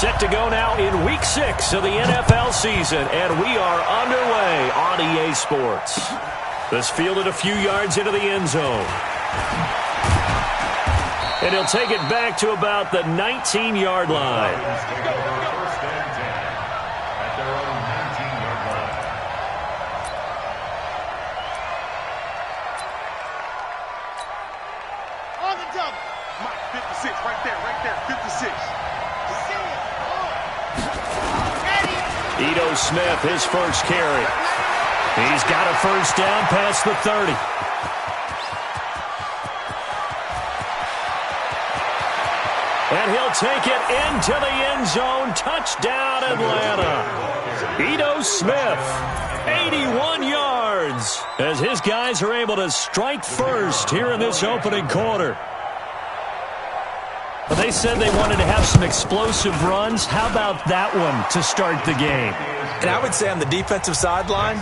Set to go now in Week 6 of the NFL season, and we are underway on EA Sports. This fielded a few yards into the end zone. And he'll take it back to about the 19-yard line. On the double. Mike, 56, right there, 56. Ito Smith, his first carry. He's got a first down past the 30. And he'll take it into the end zone. Touchdown, Atlanta. Ito Smith, 81 yards, as his guys are able to strike first here in this opening quarter. Well, they said they wanted to have some explosive runs. How about that one to start the game? And I would say on the defensive sideline,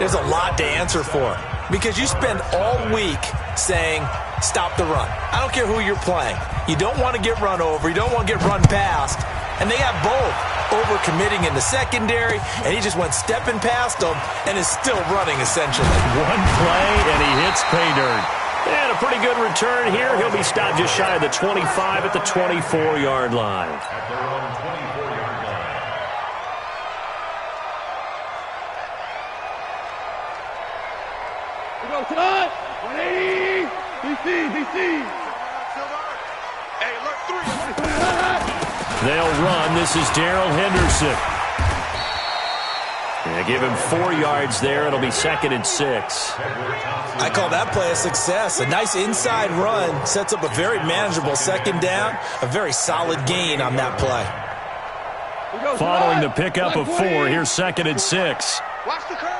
there's a lot to answer for. Because you spend all week saying, stop the run. I don't care who you're playing. You don't want to get run over. You don't want to get run past. And they have both. Overcommitting in the secondary, and he just went stepping past them and is still running, essentially. One play, and he hits pay dirt. And a pretty good return here. He'll be stopped just shy of the 25 at the 24-yard line. At their own 24-yard line. We go, touch! 180! BC! Hey, look, 3! They'll run. This is Darrell Henderson. Yeah, give him 4 yards there. It'll be 2nd and 6. I call that play a success. A nice inside run sets up a very manageable second down. A very solid gain on that play. Following the pickup of 4, here's 2nd and 6. Watch the curve!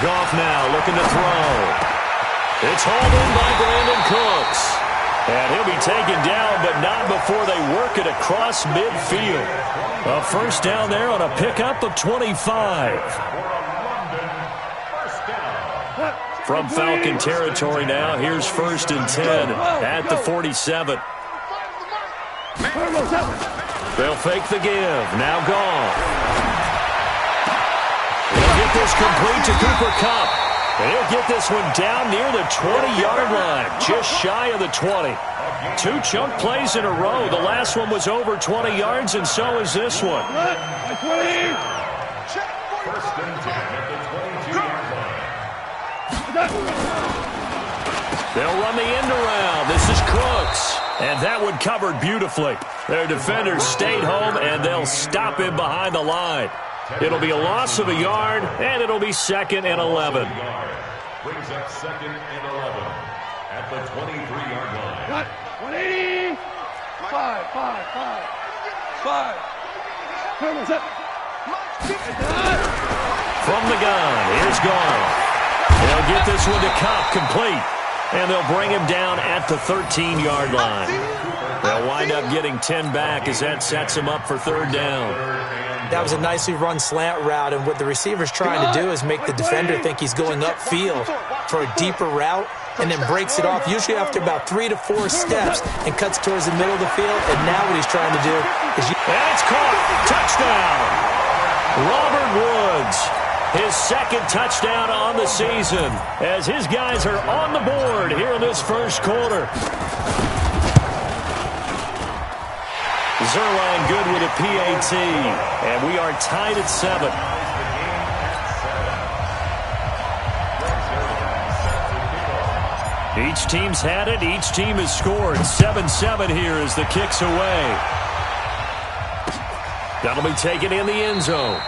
Goff now looking to throw. It's hauled in by Brandon Cooks. And he'll be taken down, but not before they work it across midfield. A first down there on a pickup of 25. From Falcon territory now, here's 1st and 10 at the 47. They'll fake the give. Now Goff. They'll get this complete to Cooper Kupp. And he'll get this one down near the 20-yard line, just shy of the 20. 2 chunk plays in a row. The last one was over 20 yards, and so is this one. First and 10 at the 22-yard line. They'll run the end around. This is Crooks. And that one covered beautifully. Their defenders stayed home, and they'll stop him behind the line. It'll be a loss of a yard, and it'll be 2nd and 11. Brings up 2nd and 11 at the 23-yard line. 180! 5. From the gun, here's Goff. They'll get this one to Kupp, complete. And they'll bring him down at the 13-yard line. They'll wind up getting 10 back as that sets him up for 3rd down. That was a nicely run slant route, and what the receiver's trying to do is make the defender think he's going upfield for a deeper route, and then breaks it off, usually after about 3 to 4 steps, and cuts towards the middle of the field. And now what he's trying to do is... And it's caught. Touchdown. Robert Woods, his 2nd touchdown on the season, as his guys are on the board here in this first quarter. Zerline good with a PAT, and we are tied at 7. Each team's had it. Each team has scored. 7-7 here as the kick's away. That'll be taken in the end zone.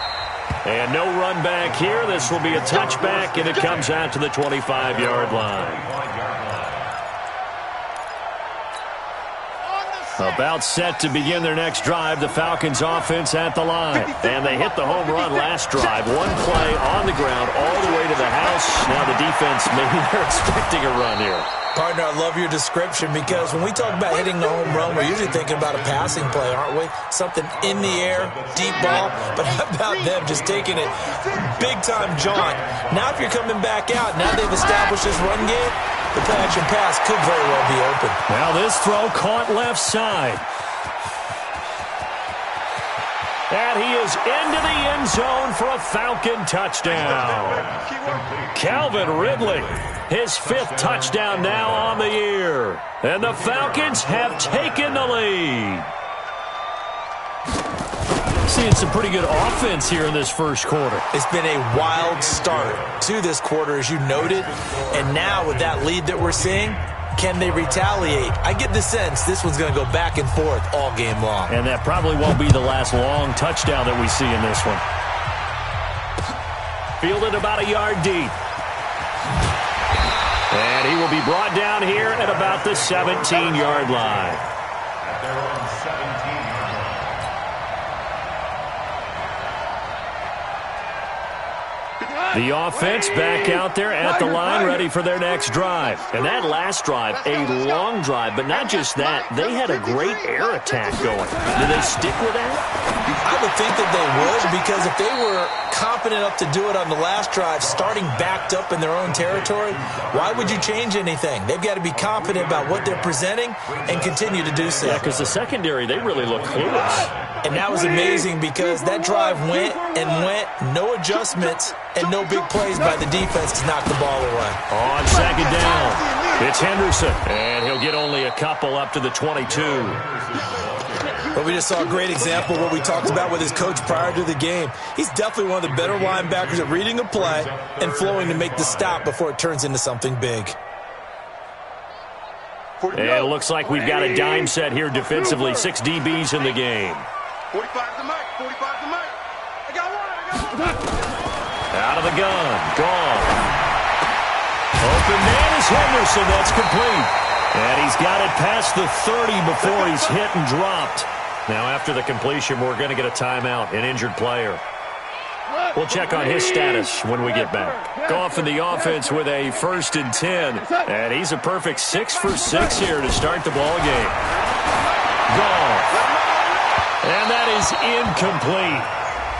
And no run back here. This will be a touchback, and it comes out to the 25-yard line. About set to begin their next drive. The Falcons offense at the line. And they hit the home run last drive. One play on the ground all the way to the house. Now the defense, maybe they're expecting a run here. Partner, I love your description, because when we talk about hitting the home run, we're usually thinking about a passing play, aren't we? Something in the air, deep ball. But how about them just taking it big-time jaunt? Now if you're coming back out, now they've established this run game, The play-action pass could very well be open. Now this throw caught left side. And he is into the end zone for a Falcon touchdown. Calvin Ridley, his 5th touchdown now on the year. And the Falcons have taken the lead. Seeing some pretty good offense here in this first quarter. It's been a wild start to this quarter, as you noted. And now with that lead that we're seeing, can they retaliate? I get the sense this one's going to go back and forth all game long. And that probably won't be the last long touchdown that we see in this one. Fielded about a yard deep. And he will be brought down here at about the 17-yard line. At their own 17-yard line. The offense back out there at the line, ready for their next drive. And that last drive, a long drive, but not just that. They had a great air attack going. Do they stick with that? I would think that they would, because if they were competent enough to do it on the last drive, starting backed up in their own territory, why would you change anything? They've got to be confident about what they're presenting and continue to do so. Yeah, because the secondary, they really look clueless. And that was amazing because that drive went and went, no adjustments, and no big plays by the defense to knock the ball away. On second down, it's Henderson, and he'll get only a couple up to the 22. But we just saw a great example of what we talked about with his coach prior to the game. He's definitely one of the better linebackers at reading a play and flowing to make the stop before it turns into something big. And it looks like we've got a dime set here defensively. 6 DBs in the game. 45 to Mike. 45 to Mike. I got one. Out of the gun. Gone. Open man is Henderson. That's complete. And he's got it past the 30 before he's hit and dropped. Now after the completion, we're going to get a timeout, an injured player. We'll check on his status when we get back. Goff in the offense with a 1st and 10. And he's a perfect 6 for 6 here to start the ball game. Goff. And that is incomplete.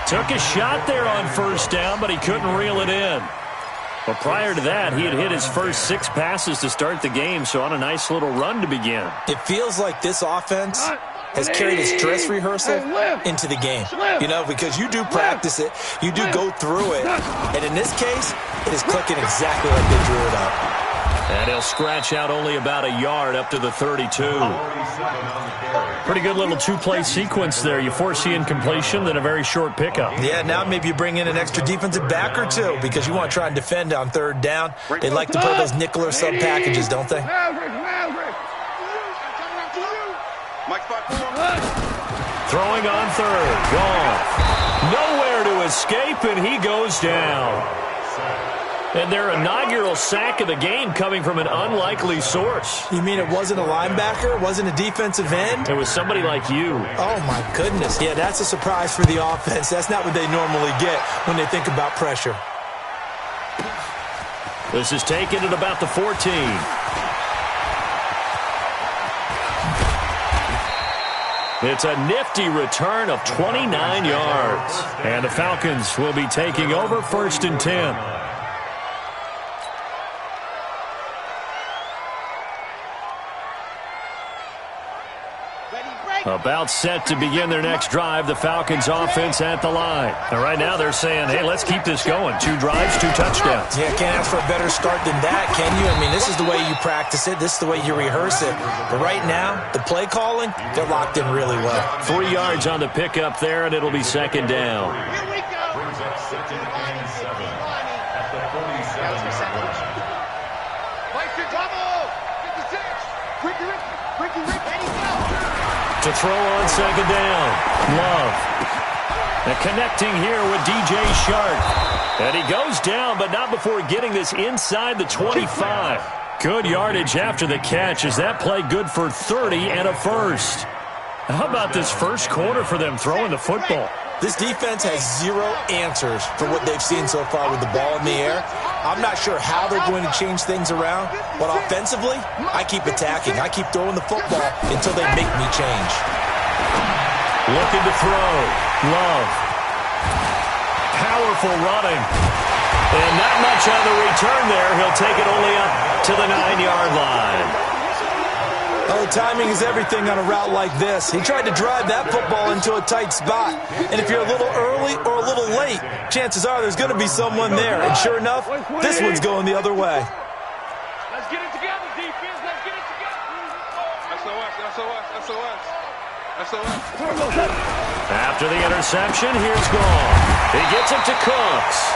Took a shot there on 1st down, but he couldn't reel it in. But prior to that, he had hit his first 6 passes to start the game, so on a nice little run to begin. It feels like this offense has carried its dress rehearsal into the game. You know, because you do practice it, you do go through it, and in this case, it is clicking exactly like they drew it up. And he'll scratch out only about a yard up to the 32. Pretty good little 2-play sequence there. You force the incompletion, then a very short pickup. Yeah, now maybe you bring in an extra defensive back or two because you want to try and defend on 3rd down. They like to play those nickel or sub packages, don't they? Throwing on 3rd. Gone. Nowhere to escape, and he goes down. And their inaugural sack of the game coming from an unlikely source. You mean it wasn't a linebacker? It wasn't a defensive end? It was somebody like you. Oh, my goodness. Yeah, that's a surprise for the offense. That's not what they normally get when they think about pressure. This is taken at about the 14. It's a nifty return of 29 yards. And the Falcons will be taking over 1st and 10. About set to begin their next drive, the Falcons offense at the line. And right now they're saying, hey, let's keep this going. 2 drives, 2 touchdowns. Yeah, can't ask for a better start than that, can you? I mean, this is the way you practice it. This is the way you rehearse it. But right now, the play calling, they're locked in really well. 3 yards on the pickup there, and it'll be 2nd down. Here we go. Brings up 2nd and 7 at the 47-yard line. Mike, double. 56. Ricky, ready, go. To throw on 2nd down. Love. And connecting here with DJ Shark. And he goes down, but not before getting this inside the 25. Good yardage after the catch. Is that play good for 30 and a 1st? How about this first quarter for them throwing the football? This defense has 0 answers for what they've seen so far with the ball in the air. I'm not sure how they're going to change things around, but offensively, I keep attacking. I keep throwing the football until they make me change. Looking to throw. Love. Powerful running. And not much on the return there. He'll take it only up to the 9-yard Well, timing is everything on a route like this. He tried to drive that football into a tight spot. And if you're a little early or a little late, chances are there's going to be someone there. And sure enough, this one's going the other way. Let's get it together, defense. Let's get it together. SOS. After the interception, here's Goff. He gets it to Cooks.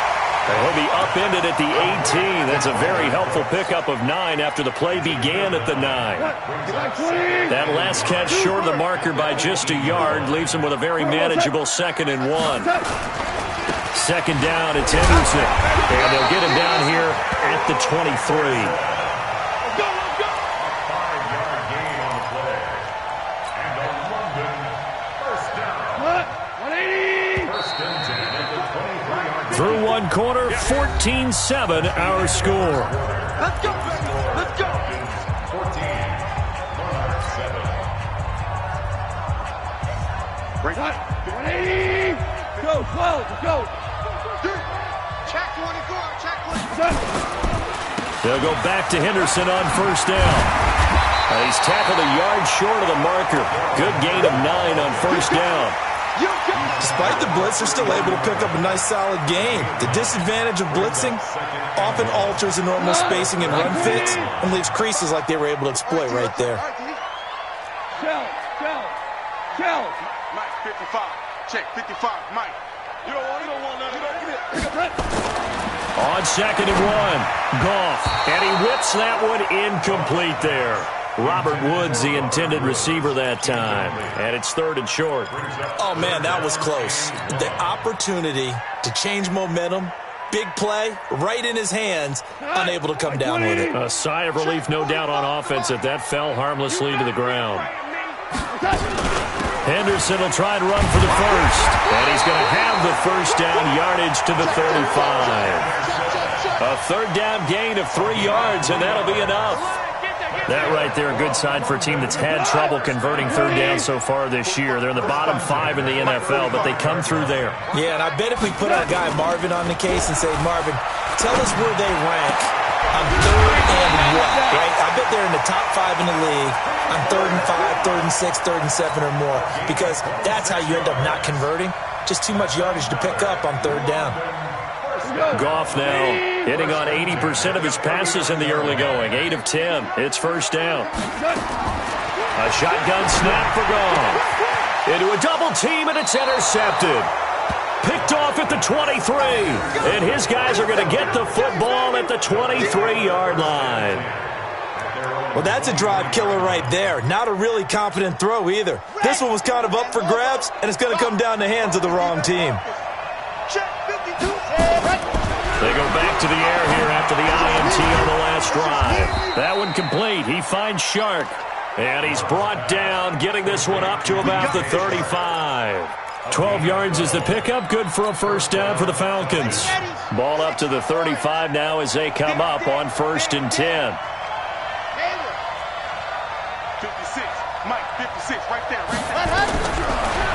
And he'll be upended at the 18. That's a very helpful pickup of 9 after the play began at the 9. That last catch short of the marker by just a yard leaves him with a very manageable 2nd and 1. Second down, it's Henderson. And they'll get him down here at the 23. Through one quarter, 14-7 our score. Let's go, baby. Let's go. 14. Break. 180. Go, slow. Go. Check 24. Check 24. They'll go back to Henderson on first down. He's tackled a yard short of the marker. Good gain of 9 on first down. Despite the blitz, they're still able to pick up a nice, solid gain. The disadvantage of blitzing often alters the normal spacing and run fits and leaves creases like they were able to exploit right there. Shell. Mike, 55. Check, 55. Mike. You don't want none. On 2nd and 1, Goff. And he whips that one incomplete there. Robert Woods, the intended receiver that time. And it's 3rd and short. Oh, man, that was close. The opportunity to change momentum, big play, right in his hands, unable to come down with it. A sigh of relief, no doubt, on offense that fell harmlessly to the ground. Henderson will try and run for the first. And he's going to have the first down yardage to the 35. A 3rd down gain of 3 yards, and that'll be enough. That right there, a good sign for a team that's had trouble converting 3rd down so far this year. They're in the bottom 5 in the NFL, but they come through there. Yeah, and I bet if we put our guy Marvin on the case and say, Marvin, tell us where they rank on 3rd and what, right? I bet they're in the top 5 in the league on 3rd and 5, 3rd and 6, 3rd and 7 or more, because that's how you end up not converting. Just too much yardage to pick up on 3rd down. Goff now hitting on 80% of his passes in the early going. 8 of 10. It's first down. A shotgun snap for Goff. Into a double team, and it's intercepted. Picked off at the 23. And his guys are going to get the football at the 23-yard line. Well, that's a drive killer right there. Not a really confident throw either. This one was kind of up for grabs, and it's going to come down the hands of the wrong team. They go back to the air here after the INT on the last drive. That one complete. He finds Shark. And he's brought down, getting this one up to about the 35. 12 yards is the pickup. Good for a first down for the Falcons. Ball up to the 35 now as they come up on 1st and 10. 56. Mike, 56. Right there.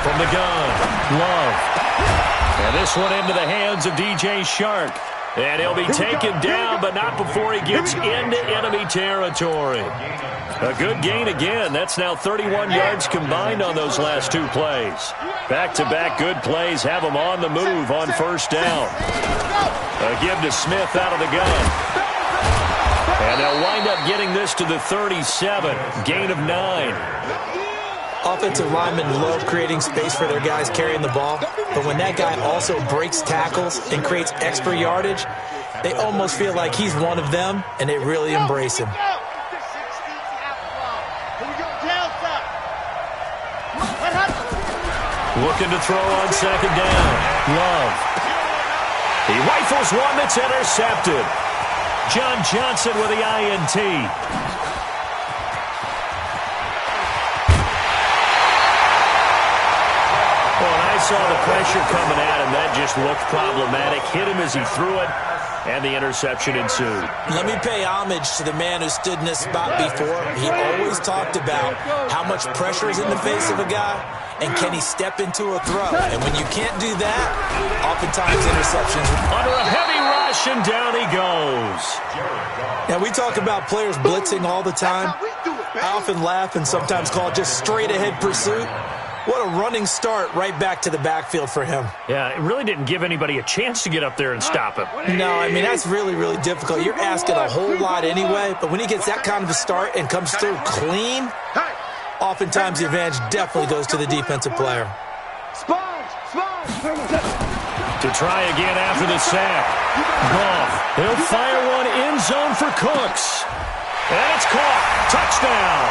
From the gun, Love. And this one into the hands of DJ Shark. And he'll be taken down, but not before he gets into enemy territory. A good gain again. That's now 31 yards combined on those last 2 plays. Back-to-back good plays have him on the move on first down. A give to Smith out of the gun. And they'll wind up getting this to the 37. Gain of 9. Offensive linemen love creating space for their guys carrying the ball, but when that guy also breaks tackles and creates extra yardage, they almost feel like he's one of them, and they really embrace him. Looking to throw on 2nd down. Love. He rifles one that's intercepted. John Johnson with the INT. Saw the pressure coming at him. That just looked problematic. Hit him as he threw it, and the interception ensued. Let me pay homage to the man who stood in this spot before. He always talked about how much pressure is in the face of a guy, and can he step into a throw. And when you can't do that, oftentimes interceptions. Under a heavy rush, and down he goes. Now, we talk about players blitzing all the time, I often laugh and sometimes call it just straight-ahead pursuit. What a running start right back to the backfield for him. Yeah, it really didn't give anybody a chance to get up there and stop him. No, I mean, that's really, really difficult. You're asking a whole lot anyway, but when he gets that kind of a start and comes through clean, oftentimes the advantage definitely goes to the defensive player. To try again after the sack. Goff, he'll fire one end zone for Cooks. And it's caught. Touchdown.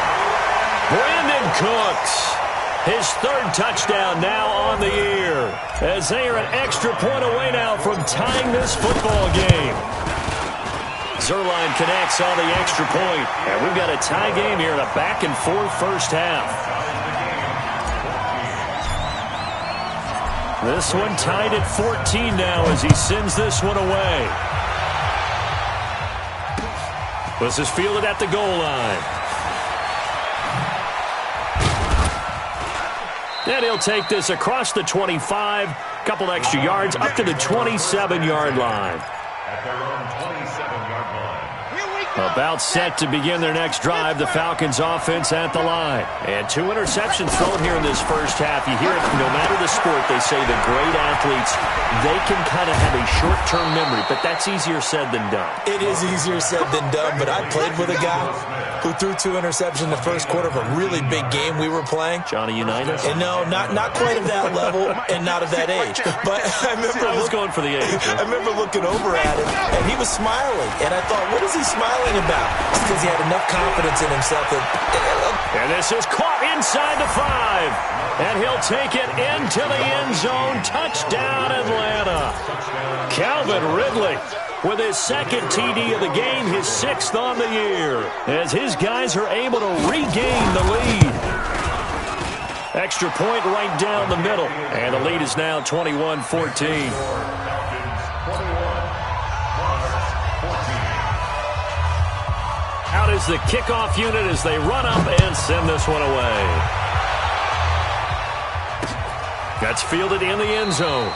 Brandon Cooks. His third touchdown now on the year. As they are an extra point away now from tying this football game. Zerline connects on the extra point. And we've got a tie game here in a back-and-forth first half. This one tied at 14 now as he sends this one away. This is fielded at the goal line. And he'll take this across the 25, couple extra yards, up to the 27-yard line. At their own 27-yard line. About set to begin their next drive, the Falcons offense at the line. And 2 interceptions thrown here in this first half. You hear it, no matter the sport, they say the great athletes, they can kind of have a short-term memory, but that's easier said than done. It is easier said than done, but I played with a guy who threw 2 interceptions in the first quarter of a really big game we were playing. Johnny Unitas? And no, not quite of that level and not of that age. But I was going for the age. I remember looking over at him, and he was smiling. And I thought, what is he smiling about? It's because he had enough confidence in himself that... And this is caught inside the 5. And he'll take it into the end zone. Touchdown, Atlanta. Calvin Ridley with his second TD of the game, his 6th on the year, as his guys are able to regain the lead. Extra point right down the middle, and the lead is now 21-14. Out is the kickoff unit as they run up and send this one away. That's fielded in the end zone.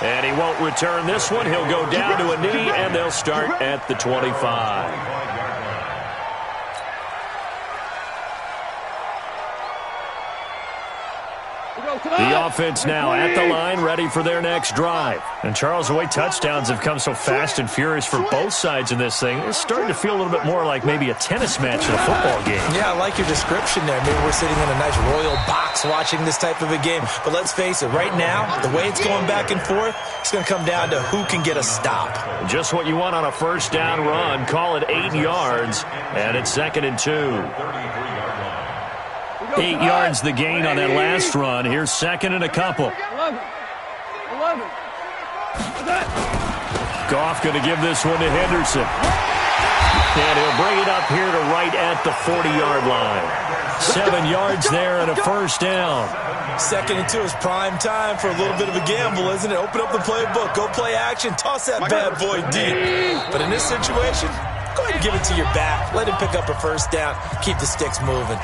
And he won't return this one. He'll go down to a knee, and they'll start at the 25. The offense now at the line, ready for their next drive. And Charles, the way touchdowns have come so fast and furious for both sides in this thing, it's starting to feel a little bit more like maybe a tennis match in a football game. Yeah, I like your description there. Maybe we're sitting in a nice royal box watching this type of a game. But let's face it, right now, the way it's going back and forth, it's going to come down to who can get a stop. Just what you want on a first down run. Call it 8 yards, and it's 2nd and 2. 8 yards the gain on that last run. Here's 2nd and a couple. 11. Goff going to give this one to Henderson. And he'll bring it up here to right at the 40-yard line. 7 yards there and a first down. 2nd and 2 is prime time for a little bit of a gamble, isn't it? Open up the playbook. Go play action. Toss that bad boy deep. But in this situation, go ahead and give it to your back. Let him pick up a first down. Keep the sticks moving.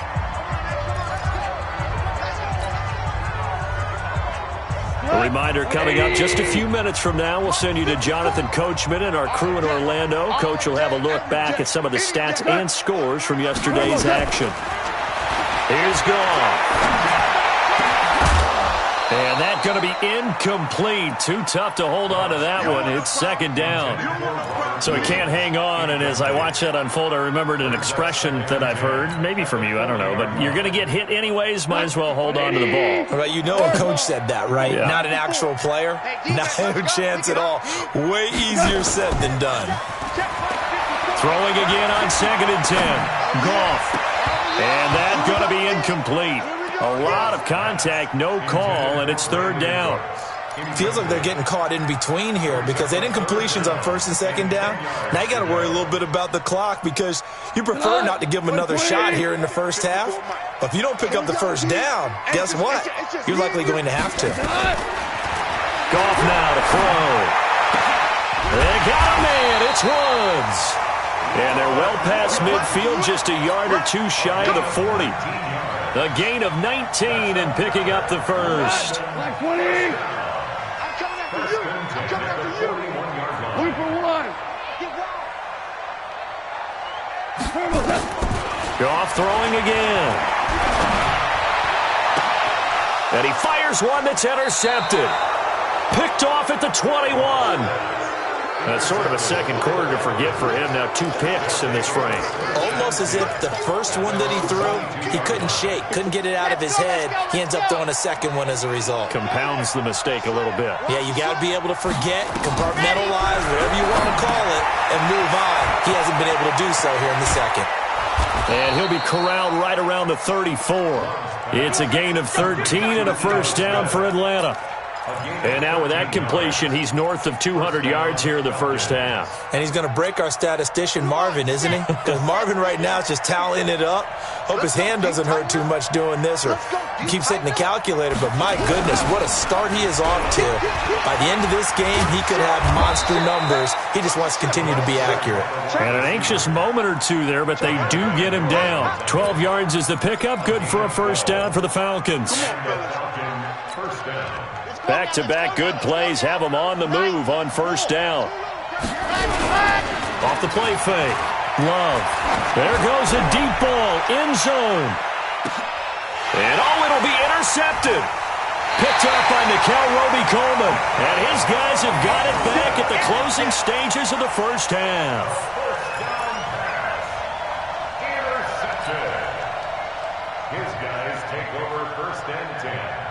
A reminder coming up just a few minutes from now, we'll send you to Jonathan Coachman and our crew in Orlando. Coach will have a look back at some of the stats and scores from yesterday's action. Here's Goff. And that's going to be incomplete. Too tough to hold on to that one. It's 2nd down. So he can't hang on. And as I watch that unfold, I remembered an expression that I've heard, maybe from you, I don't know. But you're going to get hit anyways, might as well hold on to the ball. Right, you know a coach said that, right? Yeah. Not an actual player. Not a chance at all. Way easier said than done. Throwing again on 2nd and 10. Goff. And that's going to be incomplete. A lot of contact, no call, and it's 3rd down. Feels like they're getting caught in between here because they didn't completions on 1st and 2nd down. Now you got to worry a little bit about the clock because you prefer not to give them another shot here in the first half. But if you don't pick up the first down, guess what? You're likely going to have to. Goff now to throw. They got a man. It's Woods. And they're well past midfield, just a yard or two shy of the 40. A gain of 19 and picking up the first. Black 20. I'm coming after you. I'm coming after you. 1 for 1. Goff throwing again. And he fires one that's intercepted. Picked off at the 21. That's sort of a second quarter to forget for him. Now 2 picks in this frame. Almost as if the first one that he threw, he couldn't shake, couldn't get it out of his head. He ends up throwing a second one as a result. Compounds the mistake a little bit. Yeah, you got to be able to forget, compartmentalize, whatever you want to call it, and move on. He hasn't been able to do so here in the second. And he'll be corralled right around the 34. It's a gain of 13 and a first down for Atlanta. And now with that completion, he's north of 200 yards here in the first half. And he's going to break our statistician, Marvin, isn't he? Because Marvin right now is just tallying it up. Hope his hand doesn't hurt too much doing this or keeps hitting the calculator. But my goodness, what a start he is off to. By the end of this game, he could have monster numbers. He just wants to continue to be accurate. And an anxious moment or two there, but they do get him down. 12 yards is the pickup. Good for a first down for the Falcons. Back-to-back good plays have them on the move on first down. Off the play fake. Love. There goes a deep ball. End zone. And it'll be intercepted. Picked up by Nikel Roby-Coleman. And his guys have got it back at the closing stages of the first half. His guys take over first and 10.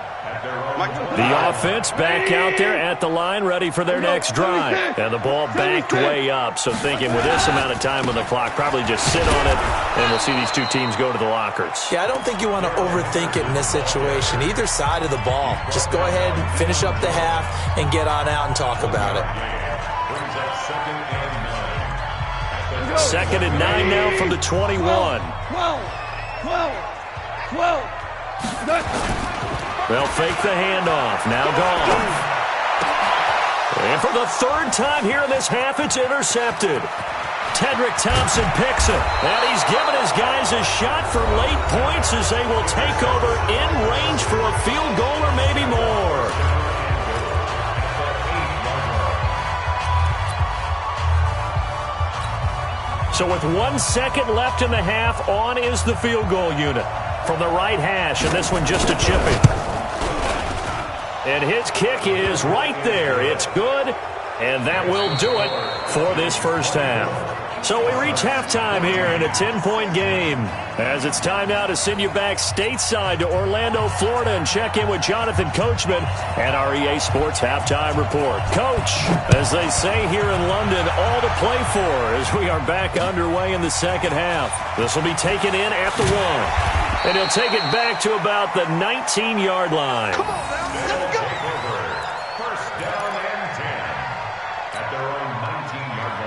The offense back out there at the line, ready for their next drive. And the ball backed way up, so thinking with this amount of time on the clock, probably just sit on it, and we'll see these two teams go to the lockers. Yeah, I don't think you want to overthink it in this situation. Either side of the ball. Just go ahead and finish up the half and get on out and talk about it. Second and 9 now from the 21. 12. They'll fake the handoff. Now Goff. And for the third time here in this half, it's intercepted. Tedrick Thompson picks it. And he's given his guys a shot for late points as they will take over in range for a field goal or maybe more. So with 1 second left in the half, on is the field goal unit from the right hash, and this one just a chipping. And his kick is right there. It's good, and that will do it for this first half. So we reach halftime here in a 10-point game. As it's time now to send you back stateside to Orlando, Florida, and check in with Jonathan Coachman at our EA Sports Halftime Report. Coach, as they say here in London, all to play for as we are back underway in the second half. This will be taken in at the 1. And he'll take it back to about the 19-yard line. Come on now, let's go. First down and 10 at their own 19-yard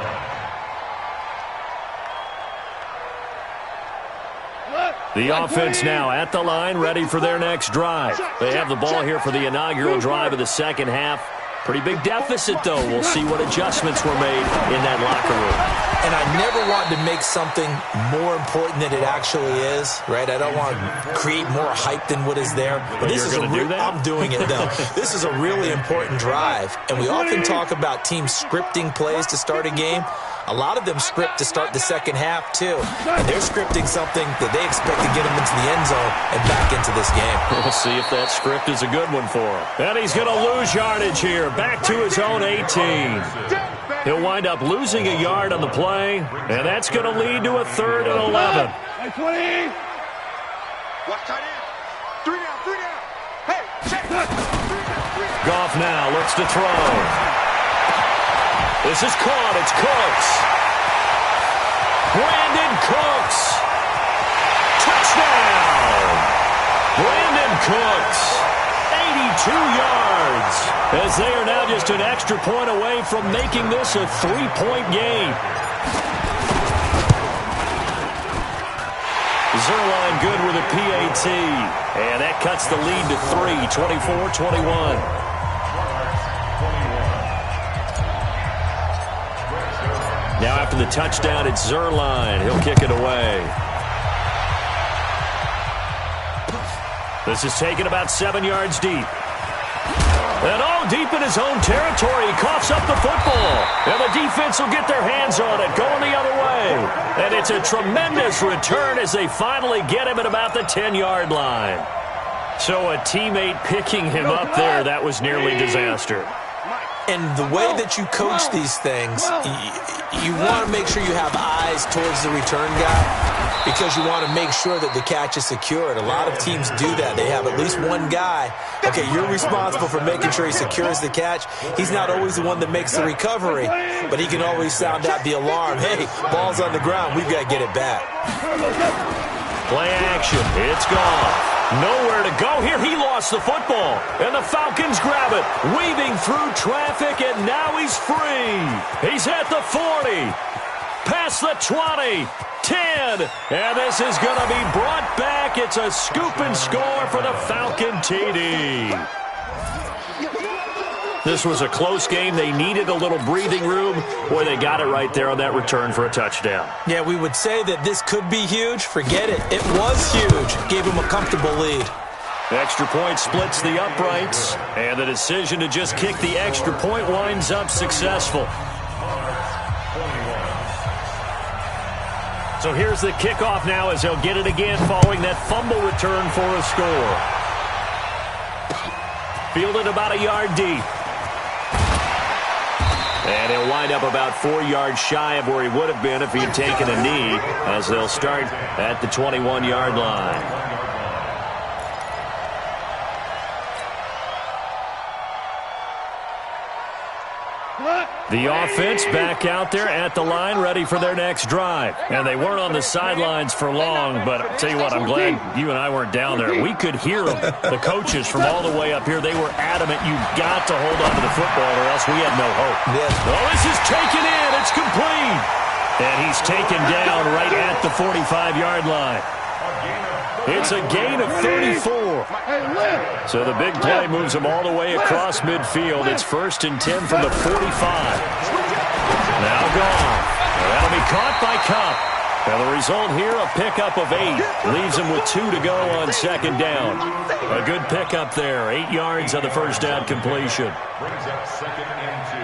line. The offense now at the line, ready for their next drive. They have the ball here for the inaugural drive of the second half. Pretty big deficit, though. We'll see what adjustments were made in that locker room. And I never want to make something more important than it actually is, right? I don't want to create more hype than what is there. But this is I'm doing it, though. This is a really important drive. And we often talk about teams scripting plays to start a game. A lot of them script to start the second half, too. And they're scripting something that they expect to get them into the end zone and back into this game. We'll see if that script is a good one for him. And he's going to lose yardage here, back to his own 18. He'll wind up losing a yard on the play, and that's going to lead to a 3rd and 11. Hey, 20. Watch tight end. 3 down. Hey, check. Goff now looks to throw. This is caught. It's Cooks. Brandon Cooks. Touchdown. Brandon Cooks. 82 yards. As they are now just an extra point away from making this a 3-point game. Zerline good with a PAT. And that cuts the lead to 3, 24-21. Now after the touchdown, it's Zerline. He'll kick it away. This is taken about 7 yards deep. And all deep in his own territory, he coughs up the football. And the defense will get their hands on it, going the other way. And it's a tremendous return as they finally get him at about the 10-yard line. So a teammate picking him up there, that was nearly disaster. And the way that you coach these things, you want to make sure you have eyes towards the return guy because you want to make sure that the catch is secured. A lot of teams do that. They have at least one guy. Okay, you're responsible for making sure he secures the catch. He's not always the one that makes the recovery, but he can always sound out the alarm. Hey, ball's on the ground. We've got to get it back. Play action. It's gone. Nowhere to go here. He lost the football. And the Falcons grab it. Weaving through traffic, and now he's free. He's at the 40. Past the 20. 10. And this is going to be brought back. It's a scoop and score for the Falcon TD. This was a close game. They needed a little breathing room. Boy, they got it right there on that return for a touchdown. Yeah, we would say that this could be huge. Forget it. It was huge. Gave him a comfortable lead. Extra point splits the uprights, and the decision to just kick the extra point winds up successful. So here's the kickoff now as they'll get it again following that fumble return for a score. Fielded about a yard deep. And he'll wind up about 4 yards shy of where he would have been if he had taken a knee, as they'll start at the 21-yard line. The offense back out there at the line, ready for their next drive. And they weren't on the sidelines for long, but I'll tell you what, I'm glad you and I weren't down there. We could hear them, the coaches from all the way up here. They were adamant, you've got to hold on to the football or else we had no hope. Yes. Well, this is taken in. It's complete. And he's taken down right at the 45-yard line. It's a gain of 34. So the big play moves them all the way across midfield. It's 1st and 10 from the 45. Now gone. That'll be caught by Cup. And the result here, a pickup of 8. Leaves him with 2 to go on 2nd down. A good pickup there. 8 yards on the first down completion. Brings up 2nd and 2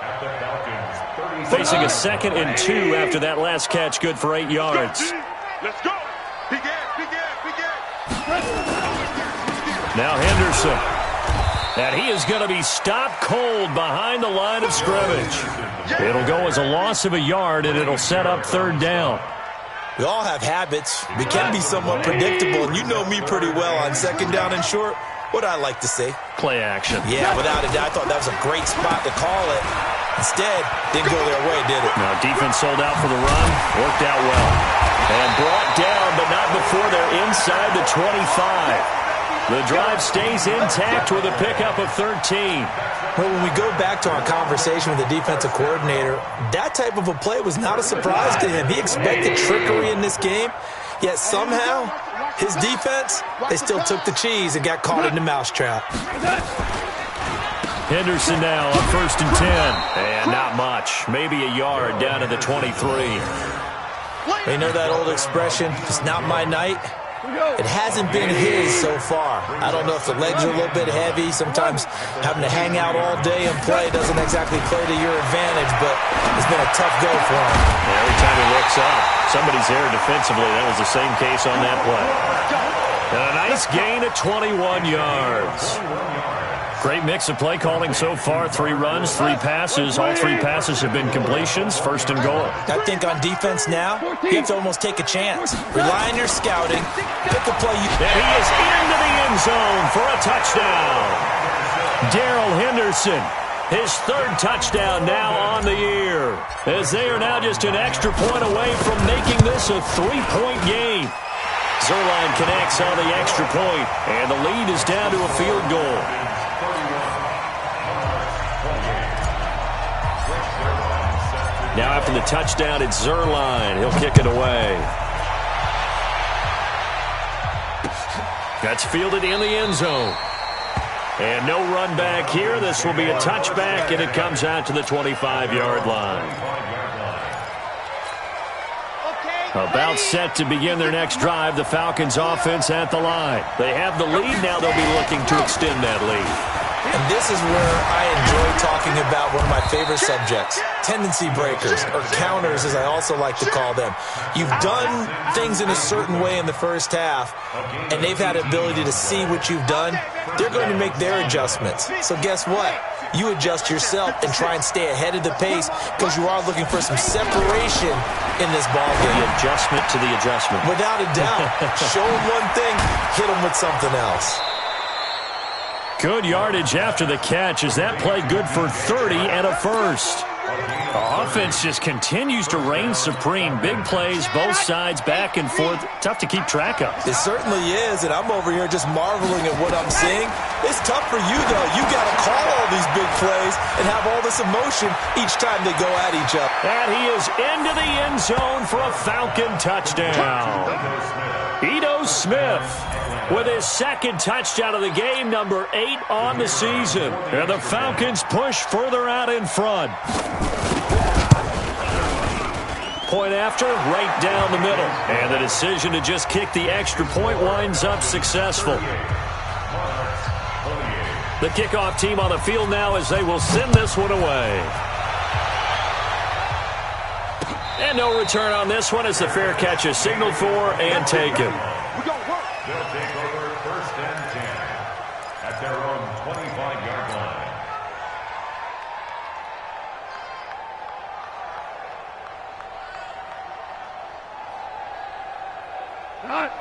at the Falcons' 30. Facing a 2nd and 2 after that last catch, good for 8 yards. Let's go. Now Henderson. And he is going to be stopped cold behind the line of scrimmage. It'll go as a loss of a yard, and it'll set up 3rd down. We all have habits. We can be somewhat predictable, and you know me pretty well on 2nd down and short. What I like to say? Play action. Yeah, without a doubt. I thought that was a great spot to call it. Instead, didn't go their way, did it? Now defense sold out for the run. Worked out well. And brought down, but not before they're inside the 25. The drive stays intact with a pickup of 13. Well, when we go back to our conversation with the defensive coordinator, that type of a play was not a surprise to him. He expected trickery in this game, yet somehow his defense, they still took the cheese and got caught in the mousetrap. Henderson now on 1st and 10. And not much. Maybe a yard down to the 23. You know that old expression, it's not my night? It hasn't been his so far. I don't know if the legs are a little bit heavy. Sometimes having to hang out all day and play doesn't exactly play to your advantage, but it's been a tough go for him. Yeah, every time he looks up, somebody's there defensively. That was the same case on that play. And a nice gain of 21 yards. Great mix of play calling so far. 3 runs, 3 passes. All 3 passes have been completions. 1st and goal. I think on defense now, you have to almost take a chance. Rely on your scouting. Pick a play. And he is into the end zone for a touchdown. Darrell Henderson, his 3rd touchdown now on the year. As they are now just an extra point away from making this a 3-point game. Zuerlein connects on the extra point, and the lead is down to a field goal. Now after the touchdown, it's Zuerlein. He'll kick it away. That's fielded in the end zone. And no run back here. This will be a touchback, and it comes out to the 25-yard line. About set to begin their next drive, the Falcons offense at the line. They have the lead. Now they'll be looking to extend that lead. And this is where I enjoy talking about one of my favorite subjects, tendency breakers, or counters as I also like to call them. You've done things in a certain way in the first half, and they've had the ability to see what you've done. They're going to make their adjustments. So guess what? You adjust yourself and try and stay ahead of the pace because you are looking for some separation in this ball game. The adjustment to the adjustment. Without a doubt. Show them one thing, hit them with something else. Good yardage after the catch. Is that play good for 30 and a first? The offense just continues to reign supreme. Big plays, both sides, back and forth. Tough to keep track of. It certainly is, and I'm over here just marveling at what I'm seeing. It's tough for you, though. You got to call all these big plays and have all this emotion each time they go at each other. And he is into the end zone for a Falcon touchdown. Ito Smith with his second touchdown of the game, number 8 on the season. And the Falcons push further out in front. Point after, right down the middle. And the decision to just kick the extra point winds up successful. The kickoff team on the field now as they will send this one away. And no return on this one as the fair catch is signaled for and taken. They'll take over 1st and 10 at their own 25-yard line.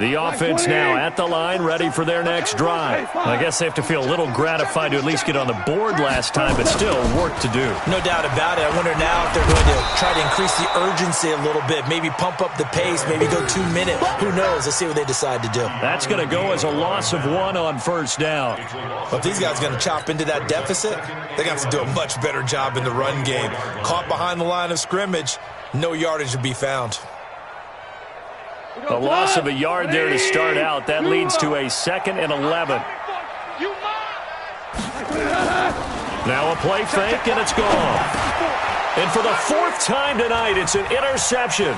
The offense now at the line, ready for their next drive. I guess they have to feel a little gratified to at least get on the board last time, but still work to do. No doubt about it. I wonder now if they're going to try to increase the urgency a little bit, maybe pump up the pace, maybe go 2 minute. Who knows? Let's see what they decide to do. That's going to go as a loss of 1 on first down. Well, if these guys are going to chop into that deficit, they're going to have to do a much better job in the run game. Caught behind the line of scrimmage, no yardage to be found. A loss of a yard there to start out. That leads to a 2nd and 11. Now a play fake, and it's gone. And for the 4th time tonight, it's an interception.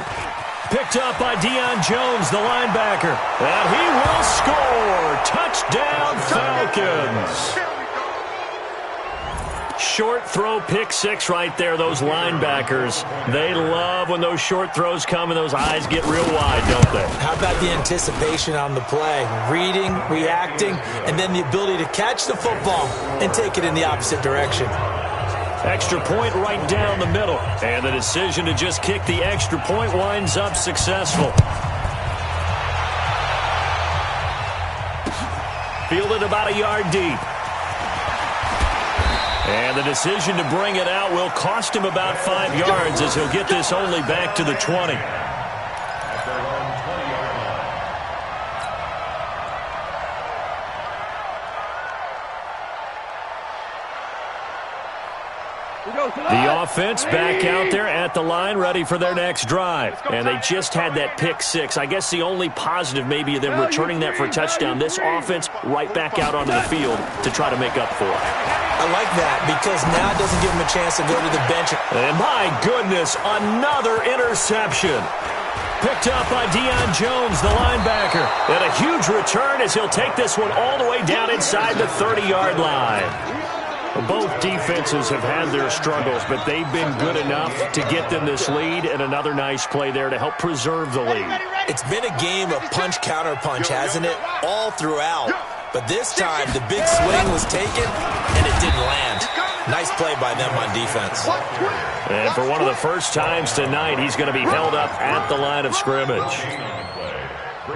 Picked up by Deion Jones, the linebacker. And he will score. Touchdown, Falcons. Short throw, pick 6 right there. Those linebackers, they love when those short throws come and those eyes get real wide, don't they? How about the anticipation on the play? Reading, reacting, and then the ability to catch the football and take it in the opposite direction. Extra point right down the middle. And the decision to just kick the extra point winds up successful. Fielded about a yard deep. And the decision to bring it out will cost him about 5 yards as he'll get this only back to the 20. The offense back out there at the line, ready for their next drive. And they just had that pick 6. I guess the only positive maybe of them returning that for a touchdown. This offense right back out onto the field to try to make up for it. I like that because now it doesn't give him a chance to go to the bench. And my goodness, another interception. Picked up by Deion Jones, the linebacker. And a huge return as he'll take this one all the way down inside the 30-yard line. Both defenses have had their struggles, but they've been good enough to get them this lead, and another nice play there to help preserve the lead. It's been a game of punch-counter-punch, hasn't it? All throughout. But this time, the big swing was taken, and it didn't land. Nice play by them on defense. And for one of the first times tonight, he's going to be held up at the line of scrimmage.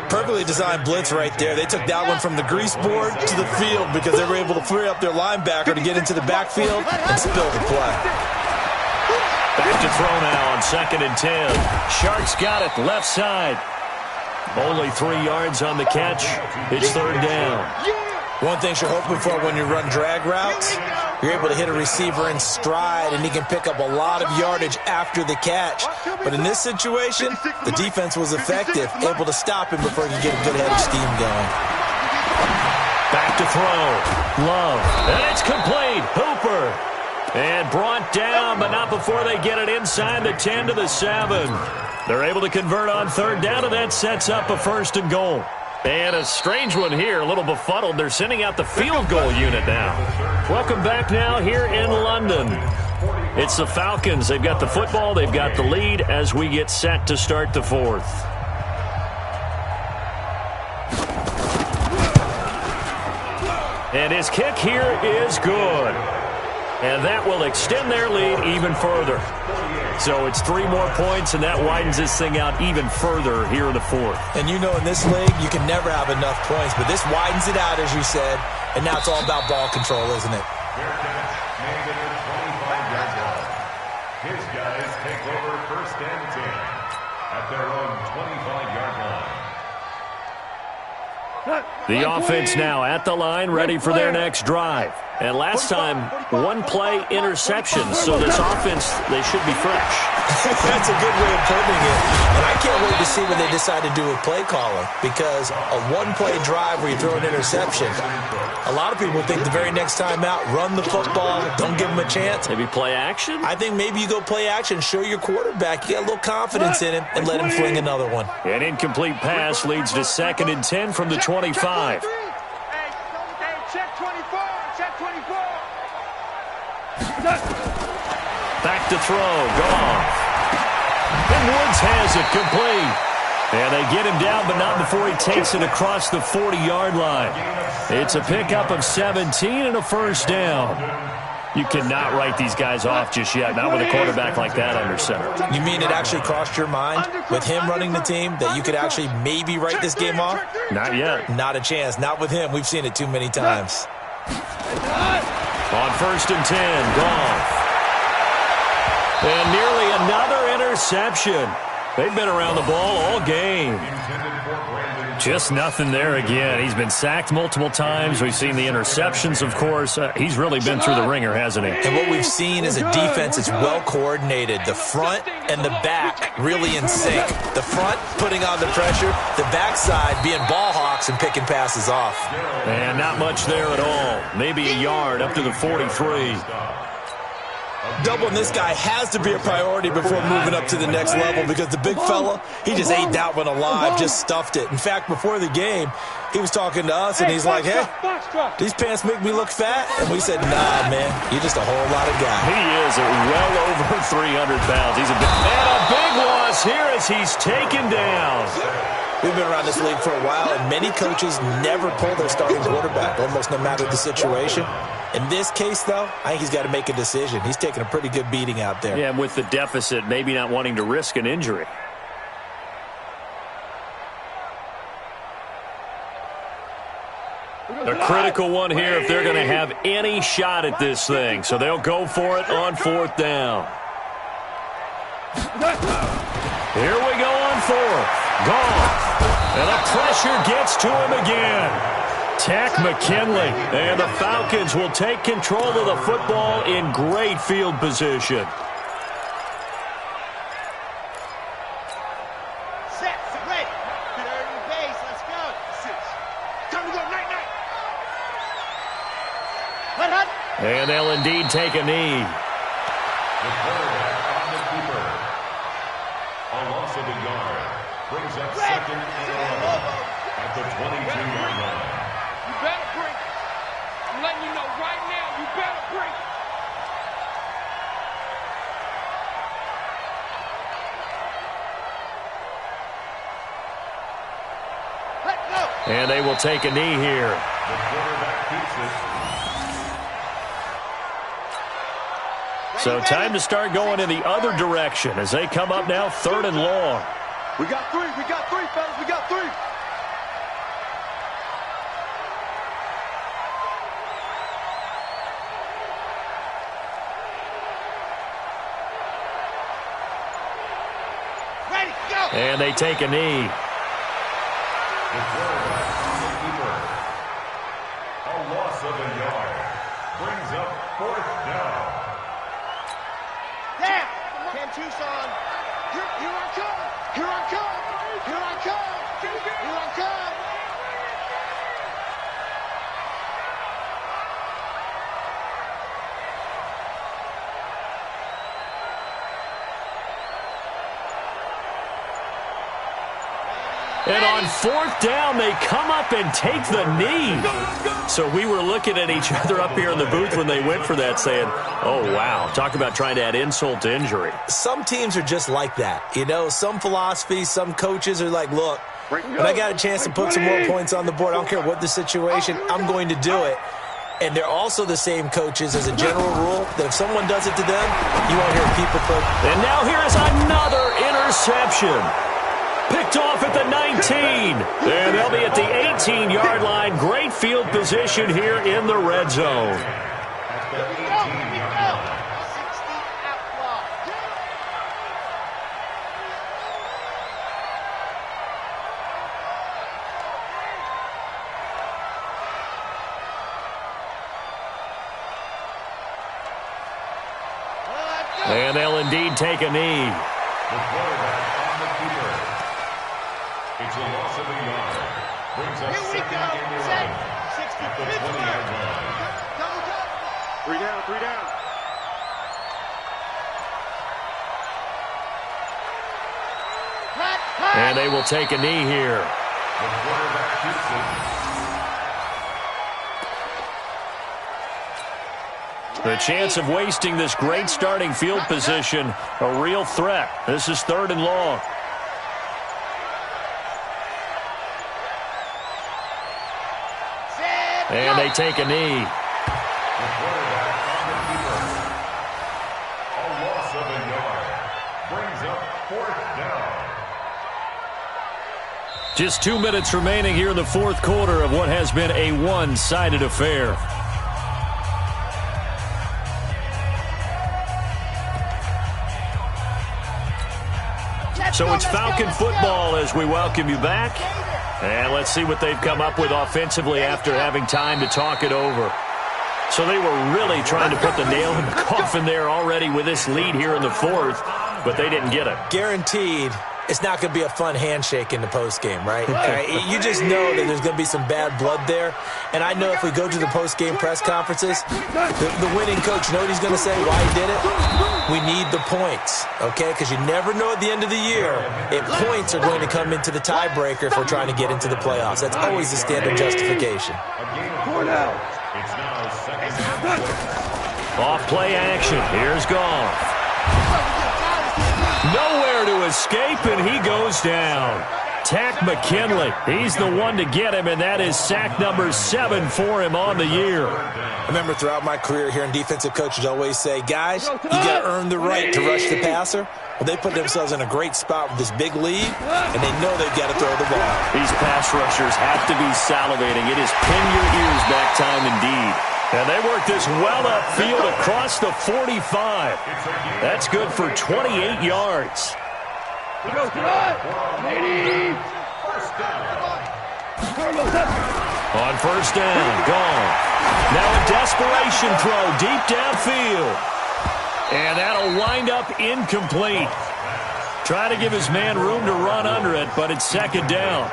Perfectly designed blitz right there. They took that one from the grease board to the field because they were able to free up their linebacker to get into the backfield and spill the play. Back to throw now on 2nd and 10. Sharks got it left side. Only 3 yards on the catch. It's 3rd down. One thing you're hoping for when you run drag routes, you're able to hit a receiver in stride, and he can pick up a lot of yardage after the catch. But in this situation, the defense was effective, able to stop him before he could get a good head of steam going. Back to throw. Love. And it's complete. Hooper. And brought down, but not before they get it inside the 10 to the 7. They're able to convert on 3rd down, and that sets up a 1st and goal. And a strange one here, a little befuddled. They're sending out the field goal unit now. Welcome back now here in London. It's the Falcons. They've got the football. They've got the lead as we get set to start the fourth. And his kick here is good. And that will extend their lead even further. So it's 3 more points, and that widens this thing out even further here in the fourth. And you know in this league, you can never have enough points, but this widens it out, as you said, and now it's all about ball control, isn't it? His guys take over first and 10 at their own 25-yard line. The offense now at the line, ready for their next drive. And last time, 1-play interception. So this offense, they should be fresh. That's a good way of putting it. And I can't wait to see what they decide to do with play calling, because a 1-play drive where you throw an interception, a lot of people think the very next time out, run the football, don't give them a chance. Maybe play action? I think maybe you go play action, show your quarterback you got a little confidence in him, and let him fling another one. An incomplete pass leads to 2nd and 10 from the 25. Check 24. Check 24. Back to throw. Goff. And Woods has it complete. And they get him down, but not before he takes it across the 40-yard line. It's a pickup of 17 and a first down. You cannot write these guys off just yet, not with a quarterback like that under center. You mean it actually crossed your mind with him running the team that you could actually maybe write this game off? Not yet. Not a chance. Not with him. We've seen it too many times. On 1st and 10, Goff. And nearly another interception. They've been around the ball all game. Just nothing there again. He's been sacked multiple times. We've seen the interceptions, of course. He's really been through the ringer, hasn't he? And what we've seen is a defense that's well coordinated. The front and the back really in sync. The front putting on the pressure. The backside being ball hawks and picking passes off. And not much there at all. Maybe a yard up to the 43. Doubling this guy has to be a priority before moving up to the next level, because the big fella, he just ate that one alive, just stuffed it. In fact, before the game, he was talking to us, and he's like, hey, these pants make me look fat? And we said, nah, man, you're just a whole lot of guy. He is well over 300 pounds. He's a big loss here as he's taken down. We've been around this league for a while, and many coaches never pull their starting quarterback, almost no matter the situation. In this case, though, I think he's got to make a decision. He's taking a pretty good beating out there. Yeah, with the deficit, maybe not wanting to risk an injury. A critical one here if they're going to have any shot at this thing. So they'll go for it on 4th down. Here we go on 4th. Goff. And the pressure gets to him again. Tack McKinley. And the Falcons will take control of the football in great field position. Set. Ready. Third and base. Let's go. 6. Time to go. Night. And they'll indeed take a knee. The quarterback on the keeper. A loss of a yard. Brings up 2nd and 11 at the 22-yard line. You better bring it. I'm letting you know right now, you better bring it. Let's go. And they will take a knee here. The quarterback keeps it. So time to start going in the other direction as they come up now 3rd and long. We got 3, fellas. We got 3. Ready, go. And they take a knee. The quarterback on the keeper. A loss of a yard. Brings up 4th down. Down. Cam Tucson. Here I come. Here I come. Here I come. Here I come. And on fourth down, they come up and take the knee. So we were looking at each other up here in the booth when they went for that saying, oh, wow, talk about trying to add insult to injury. Some teams are just like that. You know, some philosophies, some coaches are like, look, when I got a chance to put some more points on the board, I don't care what the situation, I'm going to do it. And they're also the same coaches as a general rule that if someone does it to them, you won't hear people put. And now here is another interception. Picked off at the 19. And they'll be at the 18-yard line. Great field position here in the red zone. And they'll indeed take a knee. The quarterback on the keeper. It's a loss of a yard. Brings up second and 11 at the 20-yard line. 3 down, 3 down. And they will take a knee here. The quarterback keeps it. The chance of wasting this great starting field position, a real threat. This is 3rd and long. And they take a knee. The quarterback on the keeper. A loss of a yard. Brings up 4th down. Just 2 minutes remaining here in the 4th quarter of what has been a one-sided affair. So it's Falcon football as we welcome you back. And let's see what they've come up with offensively after having time to talk it over. So they were really trying to put the nail in the coffin there already with this lead here in the 4th, but they didn't get it. Guaranteed, it's not going to be a fun handshake in the postgame, right? You just know that there's going to be some bad blood there. And I know if we go to the postgame press conferences, the winning coach, you know what he's going to say, why he did it? We need the points, okay? Because you never know at the end of the year if points are going to come into the tiebreaker if we're trying to get into the playoffs. That's always the standard justification. It's now 2nd and 4. Off play action. Here's Goff. Nowhere to escape, and he goes down. Tack McKinley. He's the one to get him, and that is sack number 7 for him on the year. I remember throughout my career hearing defensive coaches always say, guys, you got to earn the right to rush the passer. Well, they put themselves in a great spot with this big lead, and they know they've got to throw the ball. These pass rushers have to be salivating. It is pin your ears back time indeed. And they work this well upfield across the 45. That's good for 28 yards. On first down, gone. Now a desperation throw deep downfield. And that'll wind up incomplete. Try to give his man room to run under it, but it's 2nd down.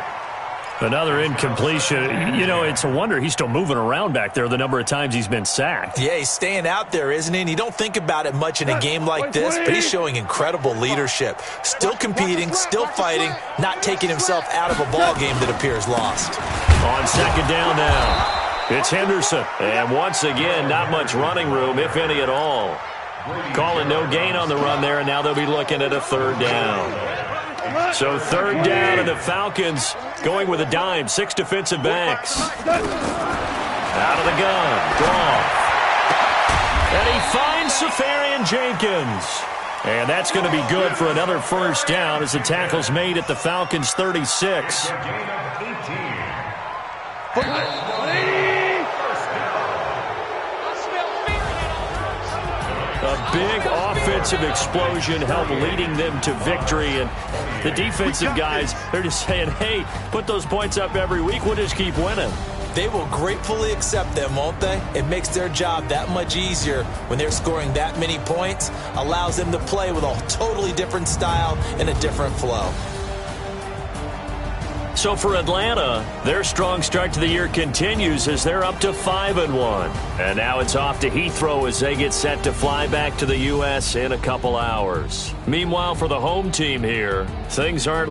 Another incompletion. You know, it's a wonder he's still moving around back there the number of times he's been sacked. Yeah, he's staying out there, isn't he? And you don't think about it much in a game like this, but he's showing incredible leadership. Still competing, still fighting, not taking himself out of a ball game that appears lost. On 2nd down now, it's Henderson. And once again, not much running room, if any at all. Calling no gain on the run there, and now they'll be looking at a 3rd down. So 3rd down, and the Falcons going with a dime. 6 defensive backs. Out of the gun. Goff. And he finds Safarian Jenkins. And that's going to be good for another 1st down as the tackle's made at the Falcons' 36. A big offensive explosion helped leading them to victory. And the defensive guys, they're just saying, hey, put those points up every week. We'll just keep winning. They will gratefully accept them, won't they? It makes their job that much easier when they're scoring that many points. Allows them to play with a totally different style and a different flow. So for Atlanta, their strong start to the year continues as they're up to 5-1. And now it's off to Heathrow as they get set to fly back to the U.S. in a couple hours. Meanwhile, for the home team here, things aren't